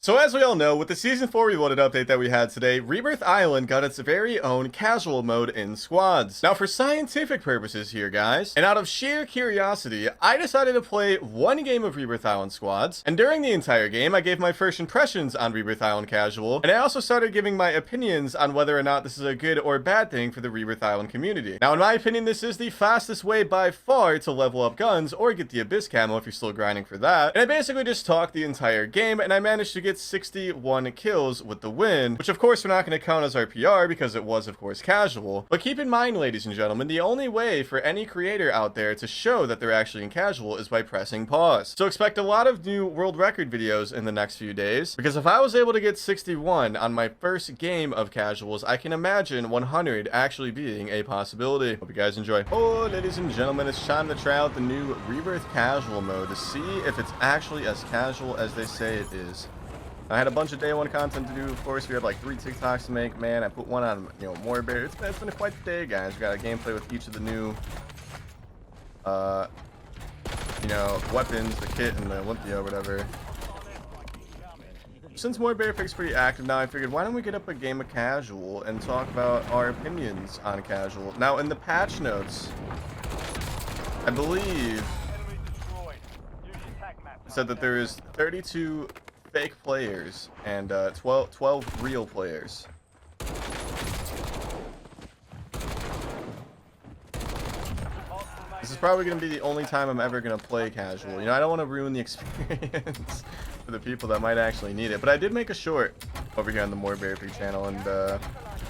So as we all know, with the Season 4 Reloaded update that we had today, Rebirth Island got its very own casual mode in squads. Now for scientific purposes here, guys, and out of sheer curiosity, I decided to play one game of Rebirth Island squads, and during the entire game, I gave my first impressions on Rebirth Island casual, and I also started giving my opinions on whether or not this is a good or bad thing for the Rebirth Island community. Now in my opinion, this is the fastest way by far to level up guns or get the Abyss camo if you're still grinding for that, and I basically just talked the entire game, and I managed to get 61 kills with the win, which of course we're not going to count as our PR because it was of course casual. But keep in mind, ladies and gentlemen, the only way for any creator out there to show that they're actually in casual is by pressing pause. So expect a lot of new world record videos in the next few days, because if I was able to get 61 on my first game of casuals, I can imagine 100 actually being a possibility. Hope you guys enjoy. Oh, ladies and gentlemen, it's time to try out the new Rebirth casual mode to see if it's actually as casual as they say it is. I had a bunch of day one content to do. Of course, we had like 3 TikToks to make. Man, I put one on, more bear. It's been quite the day, guys. We got a gameplay with each of the new, weapons, the kit, and the Olympia or whatever. Since more Bearpig's pretty active now, I figured why don't we get up a game of casual and talk about our opinions on casual. Now, in the patch notes, I believe it said that there is 32 fake players and 12 real players. This is probably going to be the only time I'm ever going to play casual. I don't want to ruin the experience for the people that might actually need it. But I did make a short over here on the More Bearpig channel, and I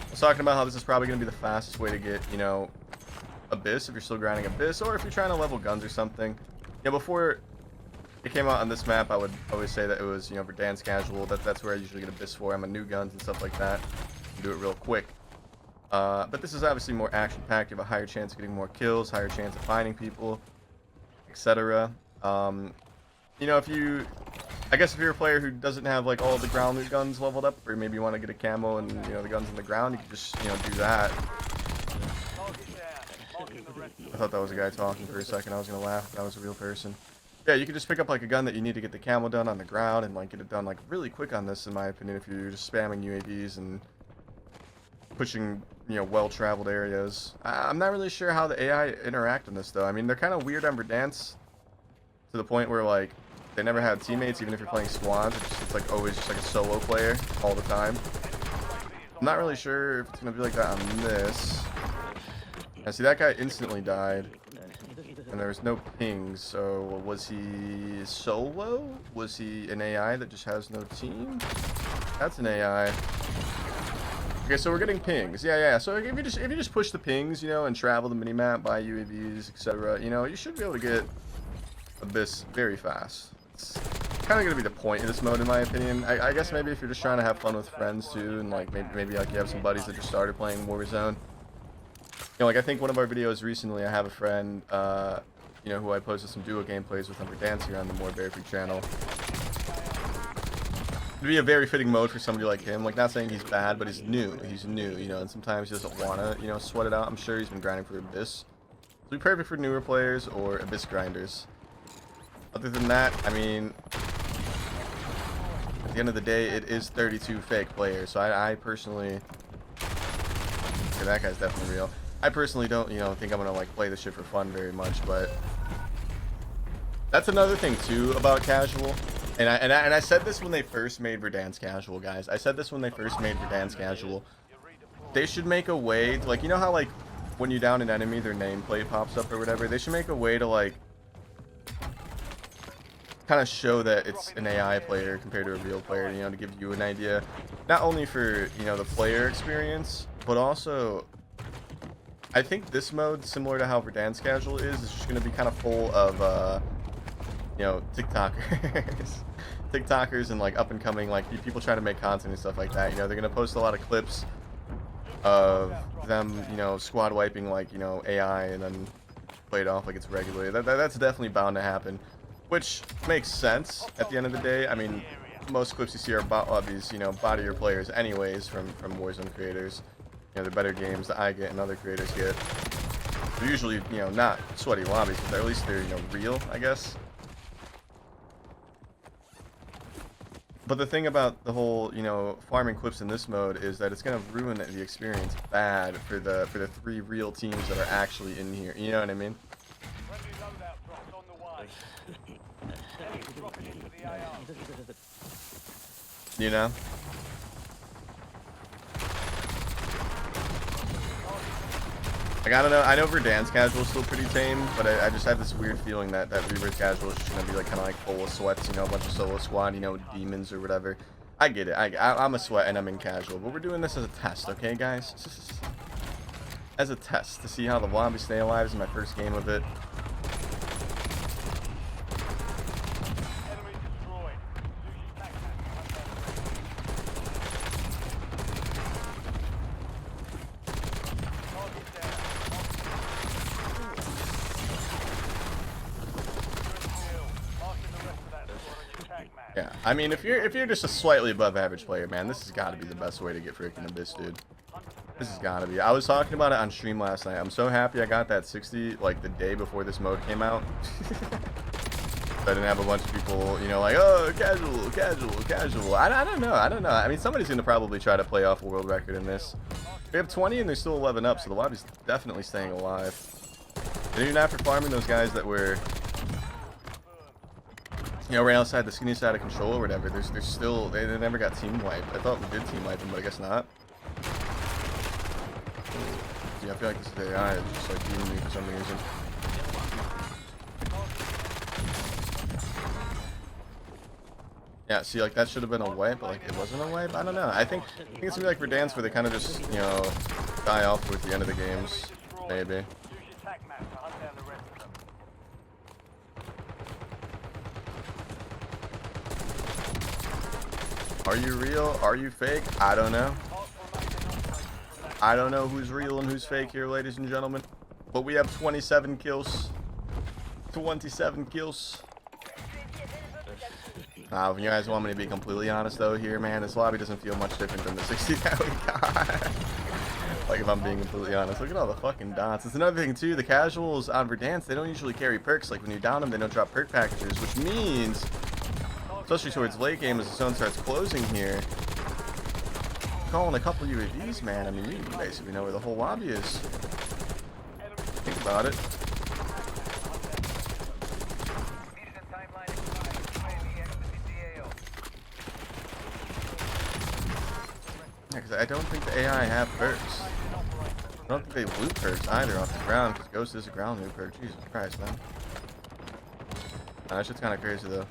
was talking about how this is probably going to be the fastest way to get, Abyss if you're still grinding Abyss, or if you're trying to level guns or something. Before it came out on this map, I would always say that it was, Verdansk casual. That's where I usually get Abyss for. I'm a new guns and stuff like that. Do it real quick. But this is obviously more action-packed. You have a higher chance of getting more kills, higher chance of finding people, etc. I guess if you're a player who doesn't have like all the ground loot guns leveled up, or maybe you want to get a camo and the guns on the ground, you can just do that. I thought that was a guy talking for a second. I was gonna laugh if that was a real person. Yeah, you can just pick up like a gun that you need to get the camo done on the ground and like get it done like really quick on this, in my opinion, if you're just spamming UAVs and pushing well-traveled areas. I'm not really sure how the AI interact in this though. I mean, they're kind of weird on Verdansk to the point where like they never had teammates, even if you're playing squads. It's like always just like a solo player all the time. I'm not really sure if it's gonna be like that on this. I see that guy instantly died. And there was no pings, so was he solo? Was he an AI that just has no team? That's an AI. Okay, so we're getting pings. Yeah. So if you just push the pings, and travel the minimap, buy UAVs, etc., you should be able to get Abyss very fast. It's kind of gonna be the point of this mode, in my opinion. I guess maybe if you're just trying to have fun with friends too, and like maybe like you have some buddies that just started playing Warzone. Like I think one of our videos recently, I have a friend, who I posted some duo gameplays with on Verdansk here on the More Bearpig channel. It'd be a very fitting mode for somebody like him. Like, not saying he's bad, but he's new, and sometimes he doesn't want to, sweat it out. I'm sure he's been grinding for Abyss. It'd be perfect for newer players or Abyss grinders. Other than that, I mean, at the end of the day, it is 32 fake players. So I personally, okay, that guy's definitely real. I personally don't, think I'm gonna like play this shit for fun very much, but that's another thing too about casual. And I said this when they first made Verdansk casual, guys. I said this when they first made Verdansk casual. They should make a way to, like, how like when you down an enemy, their nameplate pops up or whatever. They should make a way to like kind of show that it's an AI player compared to a real player, to give you an idea, not only for the player experience, but also I think this mode, similar to how Verdansk casual is just going to be kind of full of TikTokers and like up and coming like people trying to make content and stuff like that. They're gonna post a lot of clips of them squad wiping like AI and then play it off like it's regular. That's definitely bound to happen, which makes sense at the end of the day. I mean, most clips you see are about these bodier players anyways from Warzone creators. The better games that I get and other creators get. They're usually not sweaty lobbies, but at least they're real, I guess. But the thing about the whole, you know, farming clips in this mode is that it's gonna ruin the experience bad for the 3 real teams that are actually in here. You know what I mean? You know? Like, I don't know. I know Verdansk Casual is still pretty tame, but I just have this weird feeling that Rebirth Casual is just gonna be like kind of like full of sweats, you know, a bunch of solo squad, you know, demons or whatever. I get it. I'm a sweat and I'm in casual, but we're doing this as a test, okay, guys? As a test to see how the lobby stay alive. This is my first game of it. Yeah, I mean, if you're just a slightly above average player, man, this has got to be the best way to get freaking Abyss, dude. This has got to be. I was talking about it on stream last night. I'm so happy I got that 60 like the day before this mode came out. I didn't have a bunch of people, you know, like, oh, casual, casual, casual. I don't know. I mean, somebody's gonna probably try to play off a world record in this. We have 20 and they're still 11 up, so the lobby's definitely staying alive. And even after farming those guys that were, you know, right outside the skinny side of control or whatever, there's still, they never got team wiped. I thought we did team wipe them, but I guess not. Yeah, I feel like this AI is just like beating me for some reason. Yeah, see, like that should have been a wipe, but like it wasn't a wipe. I don't know. I think it's gonna be like Verdansk where they kind of just, you know, die off towards the end of the games, maybe. Are you real? Are you fake? I don't know. I don't know who's real and who's fake here, ladies and gentlemen. But we have 27 kills. 27 kills. If you guys want me to be completely honest though here, man, this lobby doesn't feel much different than the 60 that we got. Like, if I'm being completely honest. Look at all the fucking dots. It's another thing too, the casuals on Verdansk, they don't usually carry perks. Like when you down them, they don't drop perk packages, which means, especially towards late game as the zone starts closing here, calling a couple UAVs, man. I mean, you basically know where the whole lobby is. Think about it. Yeah, because I don't think the AI have perks. I don't think they loot perks either off the ground, because Ghost is a ground loot perk. Jesus Christ, man. That shit's kind of crazy, though.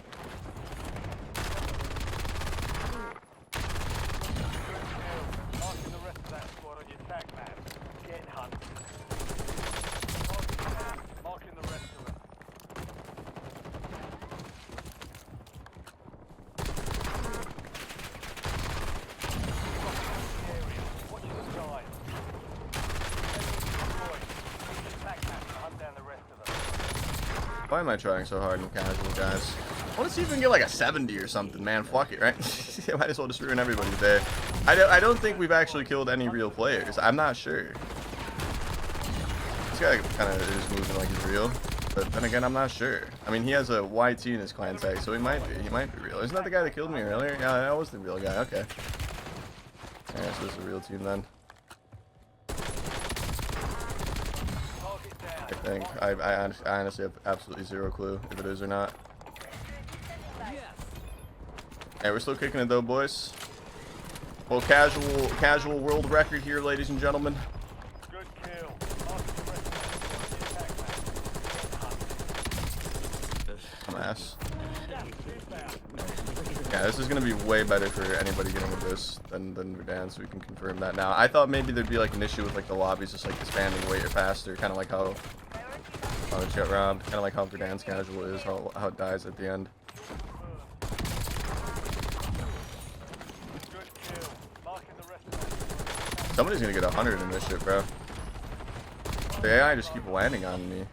Why am I trying so hard in casual, guys? I want to see if we can get like a 70 or something, man. Fuck it, right? Might as well just ruin everybody's day. I don't think we've actually killed any real players. I'm not sure. This guy kind of is moving like he's real. But then again, I'm not sure. I mean, he has a YT in his clan tag, so he might be. He might be real. Isn't that the guy that killed me earlier? Yeah, that was the real guy. Okay. Yeah, so this is a real team then. I think. I honestly have absolutely zero clue if it is or not. Hey, we're still kicking it though, boys. Well, casual world record here, ladies and gentlemen. Good kill. Dumbass. Yeah, this is gonna be way better for anybody getting Abyss than Verdansk. We can confirm that now. I thought maybe there'd be like an issue with like the lobbies just like expanding way faster, kind of like how it got robbed, kind of like how Verdansk casual is, how it dies at the end. Somebody's gonna get 100 in this shit, bro. The AI just keep landing on me.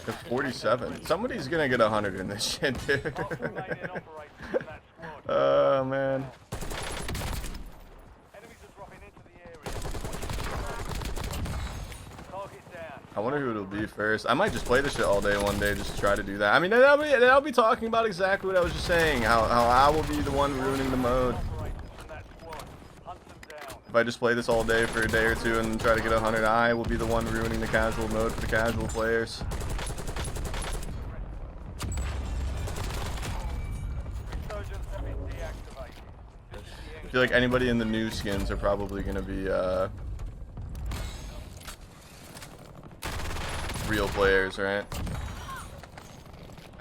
They're 47. Somebody's gonna get 100 in this shit, dude. Oh man. I wonder who it'll be first. I might just play this shit all day one day just to try to do that. I mean, then I'll be talking about exactly what I was just saying. How I will be the one ruining the mode. If I just play this all day for a day or two and try to get 100, I will be the one ruining the casual mode for the casual players. I feel like anybody in the new skins are probably going to be real players, right?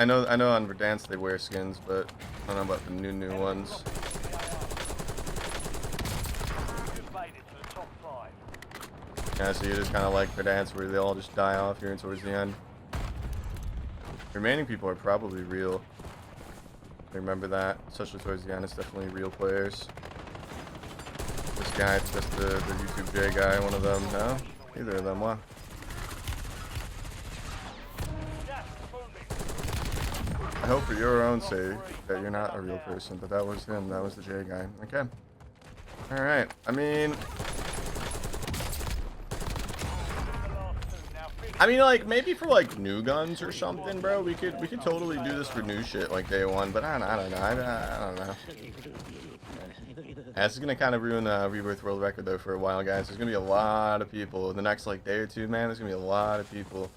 I know on Verdansk they wear skins, but I don't know about the new ones. Yeah, so it is kind of like Verdansk where they all just die off here towards the end. The remaining people are probably real. Remember that, especially towards the end, it's definitely real players. This guy, just the YouTube J guy, one of them. No? Either of them, wow. I hope for your own sake that you're not a real person, but that was him. That was the J guy. Okay. Alright. I mean, like, maybe for, like, new guns or something, bro. We could totally do this for new shit, like, day one. But I don't know. I don't know. Yeah, this is going to kind of ruin the Rebirth world record, though, for a while, guys. There's going to be a lot of people in the next, like, day or two, man. There's going to be a lot of people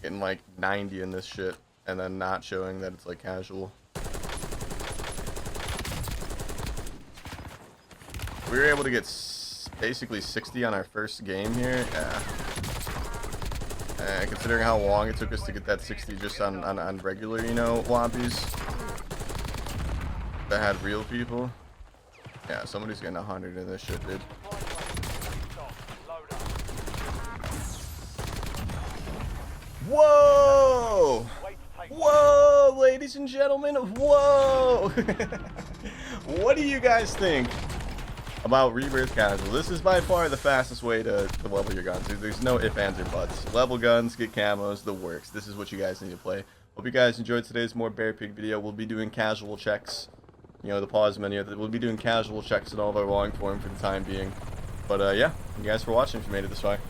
getting, like, 90 in this shit and then not showing that it's, like, casual. We were able to get basically 60 on our first game here. Yeah. Considering how long it took us to get that 60 just on regular, you know, lobbies that had real people. Yeah, somebody's getting 100 in this shit, dude. Whoa! Whoa, ladies and gentlemen, whoa! What do you guys think about Rebirth Casual? This is by far the fastest way to level your guns. There's no ifs, ands, or buts. Level guns, get camos, the works. This is what you guys need to play. Hope you guys enjoyed today's more Bearpig video. We'll be doing casual checks. You know, the pause menu. We'll be doing casual checks in all of our long form for the time being. But yeah, thank you guys for watching if you made it this far.